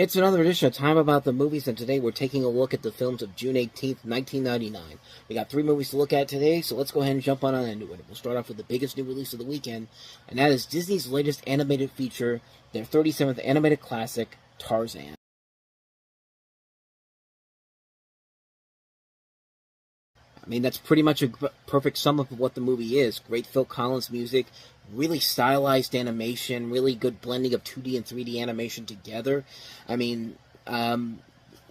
It's another edition of Time About the Movies, and today we're taking a look at the films of June 18th, 1999. We got 3 movies to look at today, so let's go ahead and jump on into it. We'll start off with the biggest new release of the weekend, and that is Disney's latest animated feature, their 37th animated classic, Tarzan. I mean, that's pretty much a perfect sum up of what the movie is. Great Phil Collins music, really stylized animation, really good blending of 2D and 3D animation together. I mean,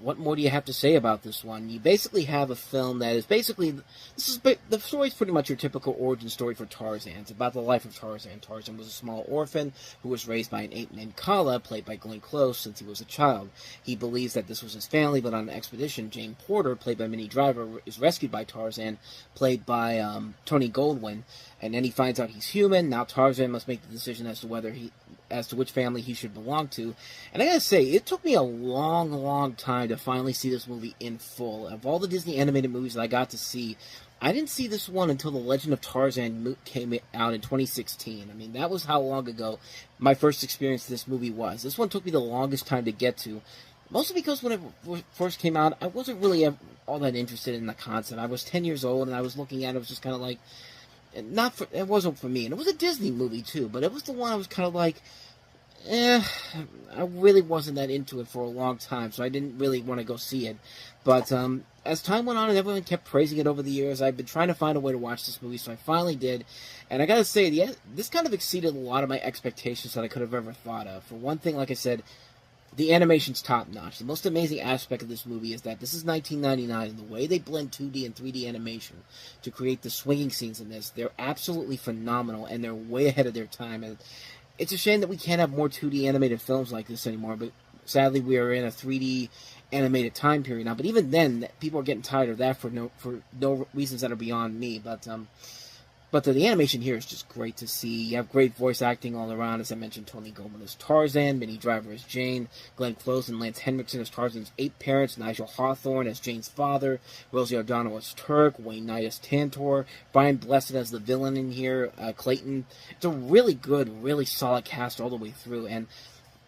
what more do you have to say about this one? You basically have a film that is basically, the story's pretty much your typical origin story for Tarzan. It's about the life of Tarzan. Tarzan was a small orphan who was raised by an ape named Kala, played by Glenn Close, since he was a child. He believes that this was his family, but on an expedition, Jane Porter, played by Minnie Driver, is rescued by Tarzan, played by Tony Goldwyn, and then he finds out he's human. Now Tarzan must make the decision as to which family he should belong to. And I gotta say, it took me a long time to finally see this movie in full. Of all the Disney animated movies that I got to see, I didn't see this one until The Legend of Tarzan came out in 2016. I mean, that was how long ago my first experience with this movie was. This one took me the longest time to get to, mostly because when it first came out, I wasn't really all that interested in the concept. I was 10 years old, and I was looking at it, it was just kind of like, it wasn't for me. And it was a Disney movie, too, but it was the one I was kind of like, I really wasn't that into it for a long time, so I didn't really want to go see it. But as time went on and everyone kept praising it over the years, I've been trying to find a way to watch this movie, so I finally did. And I gotta say, this kind of exceeded a lot of my expectations that I could have ever thought of. For one thing, like I said, the animation's top-notch. The most amazing aspect of this movie is that this is 1999, and the way they blend 2D and 3D animation to create the swinging scenes in this, they're absolutely phenomenal, and they're way ahead of their time. And it's a shame that we can't have more 2D animated films like this anymore, but sadly we are in a 3D animated time period now. But even then, people are getting tired of that for no reasons that are beyond me. But the animation here is just great to see. You have great voice acting all around. As I mentioned, Tony Goldwyn as Tarzan, Minnie Driver as Jane, Glenn Close and Lance Henriksen as Tarzan's ape parents, Nigel Hawthorne as Jane's father, Rosie O'Donnell as Turk, Wayne Knight as Tantor, Brian Blessed as the villain in here, Clayton. It's a really good, really solid cast all the way through, and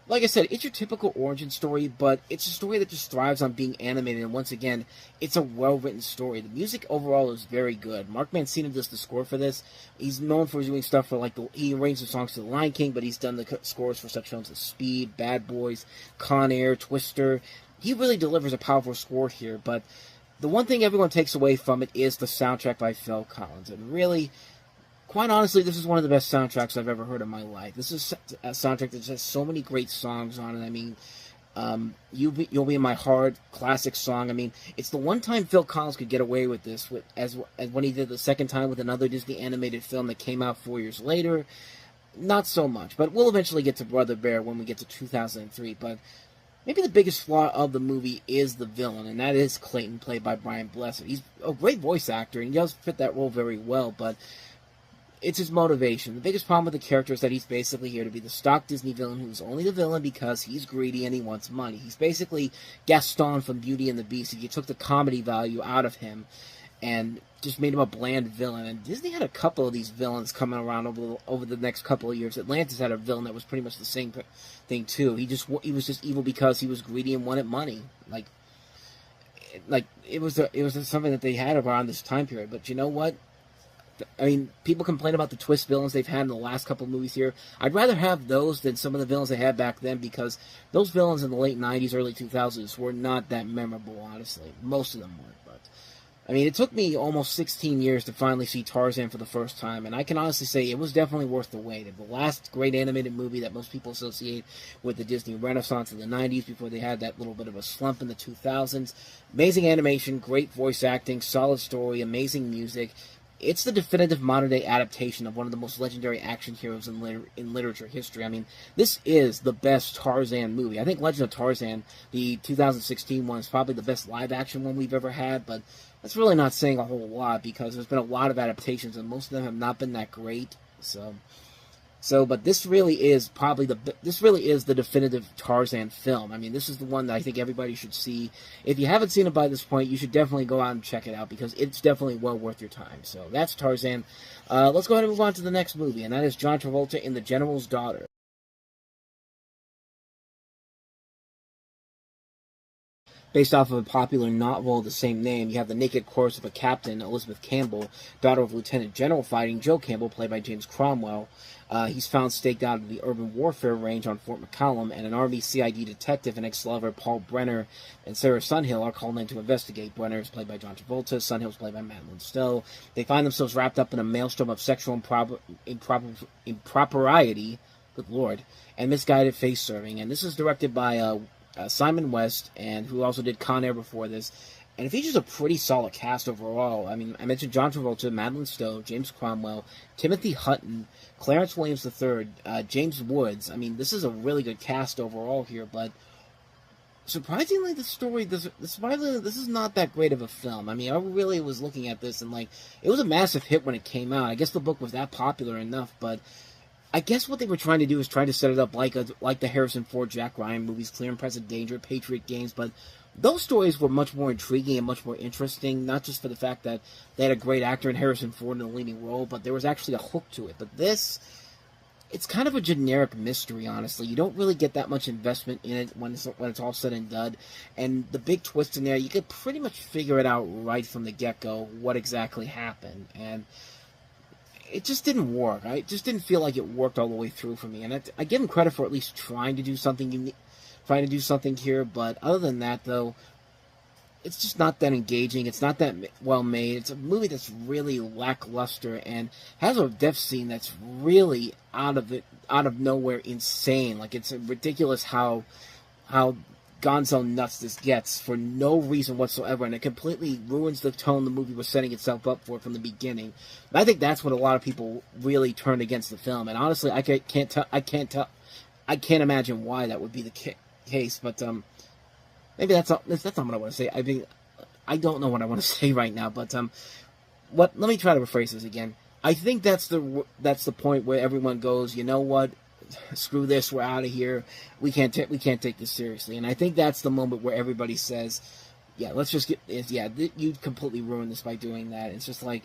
like I said, it's your typical origin story, but it's a story that just thrives on being animated, and once again, it's a well-written story. The music overall is very good. Mark Mancina does the score for this. He's known for doing stuff for, he arranged the songs to The Lion King, but he's done the scores for such films as Speed, Bad Boys, Con Air, Twister. He really delivers a powerful score here, but the one thing everyone takes away from it is the soundtrack by Phil Collins, and really, quite honestly, this is one of the best soundtracks I've ever heard in my life. This is a soundtrack that just has so many great songs on it. I mean, You'll Be in My Heart, classic song. I mean, it's the one time Phil Collins could get away with this, as when he did the second time with another Disney animated film that came out 4 years later. Not so much, but we'll eventually get to Brother Bear when we get to 2003. But maybe the biggest flaw of the movie is the villain, and that is Clayton, played by Brian Blessed. He's a great voice actor, and he does fit that role very well, but it's his motivation. The biggest problem with the character is that he's basically here to be the stock Disney villain who's only the villain because he's greedy and he wants money. He's basically Gaston from Beauty and the Beast. If you took the comedy value out of him and just made him a bland villain. And Disney had a couple of these villains coming around over the next couple of years. Atlantis had a villain that was pretty much the same thing too. He was just evil because he was greedy and wanted money. It was something that they had around this time period. But you know what? I mean, people complain about the twist villains they've had in the last couple of movies here. I'd rather have those than some of the villains they had back then, because those villains in the late 90s, early 2000s were not that memorable, honestly. Most of them weren't, but I mean, it took me almost 16 years to finally see Tarzan for the first time, and I can honestly say it was definitely worth the wait. The last great animated movie that most people associate with the Disney Renaissance in the 90s, before they had that little bit of a slump in the 2000s. Amazing animation, great voice acting, solid story, amazing music. It's the definitive modern-day adaptation of one of the most legendary action heroes in literature history. I mean, this is the best Tarzan movie. I think Legend of Tarzan, the 2016 one, is probably the best live-action one we've ever had, but that's really not saying a whole lot, because there's been a lot of adaptations, and most of them have not been that great. But this really is the definitive Tarzan film. I mean, this is the one that I think everybody should see. If you haven't seen it by this point, you should definitely go out and check it out, because it's definitely well worth your time. So that's Tarzan. Let's go ahead and move on to the next movie, and that is John Travolta in The General's Daughter. based off of a popular novel of the same name. You have the naked corpse of a captain, Elizabeth Campbell, daughter of Lieutenant General Fighting Joe Campbell, played by James Cromwell. He's found staked out in the urban warfare range on Fort McCallum, and an Army CID detective and ex-lover Paul Brenner and Sarah Sunhill are called in to investigate. Brenner is played by John Travolta, Sunhill is played by Madeline Stowe. They find themselves wrapped up in a maelstrom of sexual impropriety, good lord, and misguided face-serving. And this is directed by Simon West, and who also did Con Air before this. And it features a pretty solid cast overall. I mean, I mentioned John Travolta, Madeline Stowe, James Cromwell, Timothy Hutton, Clarence Williams III, James Woods. I mean, this is a really good cast overall here, but surprisingly, this is not that great of a film. I mean, I really was looking at this, and, like, it was a massive hit when it came out. I guess the book was that popular enough, but I guess what they were trying to do is try to set it up like the Harrison Ford, Jack Ryan movies, Clear and Present Danger, Patriot Games, but those stories were much more intriguing and much more interesting, not just for the fact that they had a great actor in Harrison Ford in a leading role, but there was actually a hook to it. But this, it's kind of a generic mystery, honestly. You don't really get that much investment in it when it's all said and done. And the big twist in there, you could pretty much figure it out right from the get-go what exactly happened. And it just didn't work. I just didn't feel like it worked all the way through for me. And I give them credit for at least trying to do something unique, trying to do something here. But other than that, though, it's just not that engaging. It's not that well made. It's a movie that's really lackluster and has a death scene that's really out of nowhere insane. Like, it's ridiculous how gonzo nuts this gets for no reason whatsoever, and it completely ruins the tone the movie was setting itself up for from the beginning. And I think that's what a lot of people really turned against the film. And honestly, I can't imagine why that would be the case. But maybe that's not what I want to say. I mean, I don't know what I want to say right now. But let me try to rephrase this again. I think that's the point where everyone goes, you know what? Screw this, we're out of here. We can't take this seriously. And I think that's the moment where everybody says, yeah, let's just you completely ruined this by doing that. It's just like,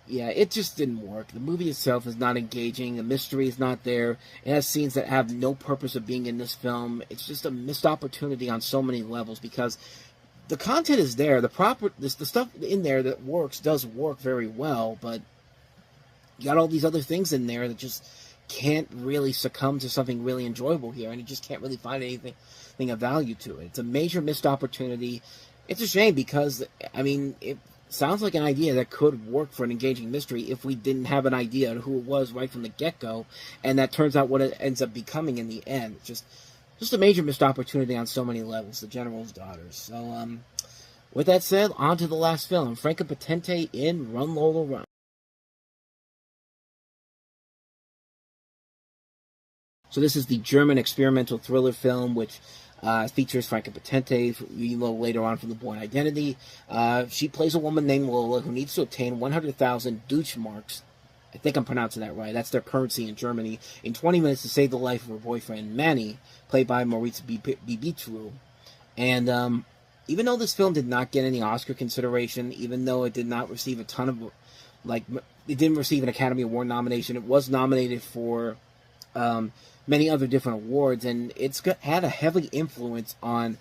yeah, it just didn't work. The movie itself is not engaging. The mystery is not there. It has scenes that have no purpose of being in this film. It's just a missed opportunity on so many levels because the content is there. The stuff in there that works does work very well, but you got all these other things in there that just can't really succumb to something really enjoyable here, and you just can't really find anything of value to it. It's a major missed opportunity. It's a shame because, I mean, it sounds like an idea that could work for an engaging mystery if we didn't have an idea of who it was right from the get-go, and that turns out what it ends up becoming in the end. Just a major missed opportunity on so many levels, The General's Daughters. So, with that said, on to the last film, Franca Potente in Run Lola Run. So this is the German experimental thriller film, which features Franca Potente, you know, later on from The Bourne Identity. She plays a woman named Lola who needs to obtain 100,000 Deutschmarks. I think I'm pronouncing that right. That's their currency in Germany. In 20 minutes to save the life of her boyfriend, Manny, played by Maurice Bibitru. And even though this film did not get any Oscar consideration, even though it did not receive a ton of, it didn't receive an Academy Award nomination, it was nominated for many other different awards, and it's had a heavy influence on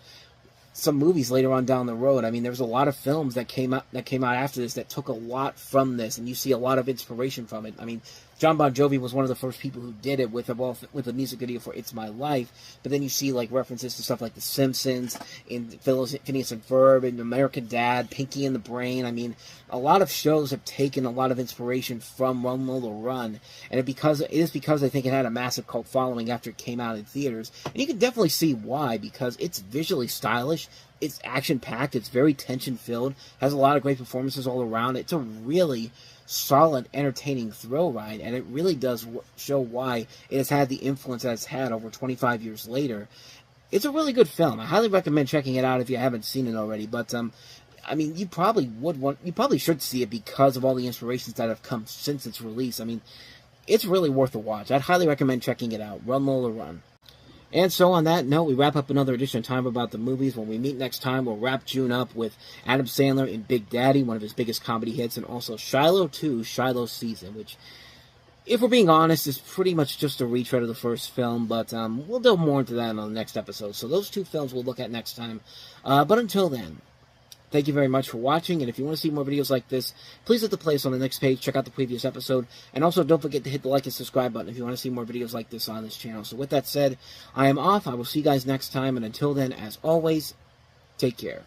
some movies later on down the road. I mean, there was a lot of films that came out after this that took a lot from this, and you see a lot of inspiration from it. I mean, John Bon Jovi was one of the first people who did it with a music video for "It's My Life," but then you see like references to stuff like The Simpsons, in Phineas and Ferb, and American Dad, Pinky and the Brain. I mean, a lot of shows have taken a lot of inspiration from Run Lola Run, and it is because I think it had a massive cult following after it came out in theaters, and you can definitely see why, because it's visually stylish, it's action-packed, it's very tension-filled, has a lot of great performances all around. It's a really solid, entertaining thrill ride, and it really does show why it has had the influence that it's had over 25 years later. It's a really good film. I highly recommend checking it out if you haven't seen it already, but I mean, you probably should see it because of all the inspirations that have come since its release. I mean, it's really worth a watch. I'd highly recommend checking it out. Run Lola Run. And so on that note, we wrap up another edition of Time About the Movies. When we meet next time, we'll wrap June up with Adam Sandler in Big Daddy, one of his biggest comedy hits, and also Shiloh 2, Shiloh's Season, which if we're being honest, it's pretty much just a retread of the first film, but we'll delve more into that on the next episode. So those two films we'll look at next time. But until then, thank you very much for watching, and if you want to see more videos like this, please hit the playlist on the next page, check out the previous episode, and also don't forget to hit the like and subscribe button if you want to see more videos like this on this channel. So with that said, I am off. I will see you guys next time, and until then, as always, take care.